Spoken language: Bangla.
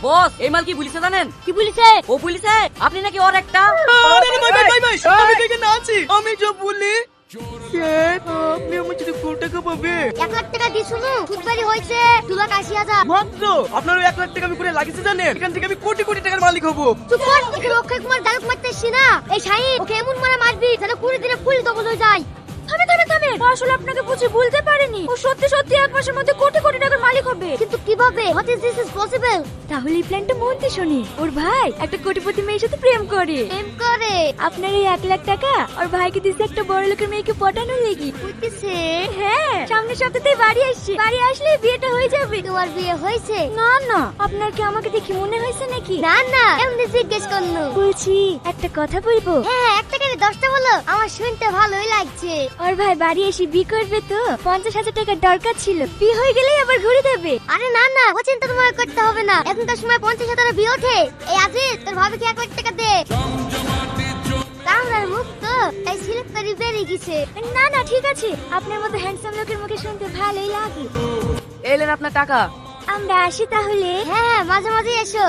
বস এই মাল কি বলিছে জানেন? কি বলিছে? ও বলিছে আপনি নাকি ওর একটা। আমি দেখে নাচি, আমি সব বলি। আপনি আমার যদি 1 টাকা পাবে 1 লাখ টাকা দিয়ে শুনো সুদবাড়ি হয়েছে 2,80,000 মাত্র। আপনার 1 লাখ টাকা আমি করে লাগিয়েছি জানেন, এখান থেকে আমি কোটি কোটি টাকার মালিক হবো। তুই কোন থেকে অক্ষয় কুমার ডায়লগ মারতে এসছি না? এই শাহিন ওকে এমন মারা মারবি যেন 20 দিনে ফুল ডবল হয়ে যায়। থামে আসলে আপনাকে বুঝে বলতে পারিনি। ও সত্যি সত্যি 1 মাসের মধ্যে কোটি কোটি টাকার মালিক হবে। কিন্তু কিভাবে? What is this is possible? তাহলে এই প্ল্যানটা মনতে শুনি। ওর ভাই একটা কোটিপতি মেয়ের সাথে প্রেম করে। আপনার এই 1 লাখ টাকা ওর ভাইকে দিছে একটা বড় লোকের মেয়েকে পটানোর লাগি। বুঝতেছে? হ্যাঁ, সামনের সপ্তাহে বাড়ি আসছে। বাড়ি আসলে বিয়েটা হয়ে যাবে। তোমার বিয়ে হয়েছে? না আপনার কি আমাকে দেখি মনে হয়েছে নাকি? না এমনি জিজ্ঞেস করলো। বলছি একটা কথা বলবো? হ্যাঁ, একটা করে 10টা বলো, আমার শুনতে ভালোই লাগছে। ওর ভাই বাড়ি এসে বিয়ে করবে তো 50,000 টাকার দরকার ছিল। বিয়ে হয়ে গেলেই আবার ঘুরে দেবে। আরে না ও চিন্তা তোমার করতে হবে না। এখনকার সময় 50,000 বিয়ে ওঠে। এই আজিজ তোর ভাবিকে 1 লাখ টাকা দে। কামরার মুখ তো তাই সিলেক্ট করে বেরিয়ে গেছে। না ঠিক আছে, আপনার মতো হ্যান্ডসাম লোকের মুখে শুনতে ভালোই লাগে। এলেন আপনার টাকা। আমরা আসি তাহলে। হ্যাঁ মাঝে মাঝে এসো।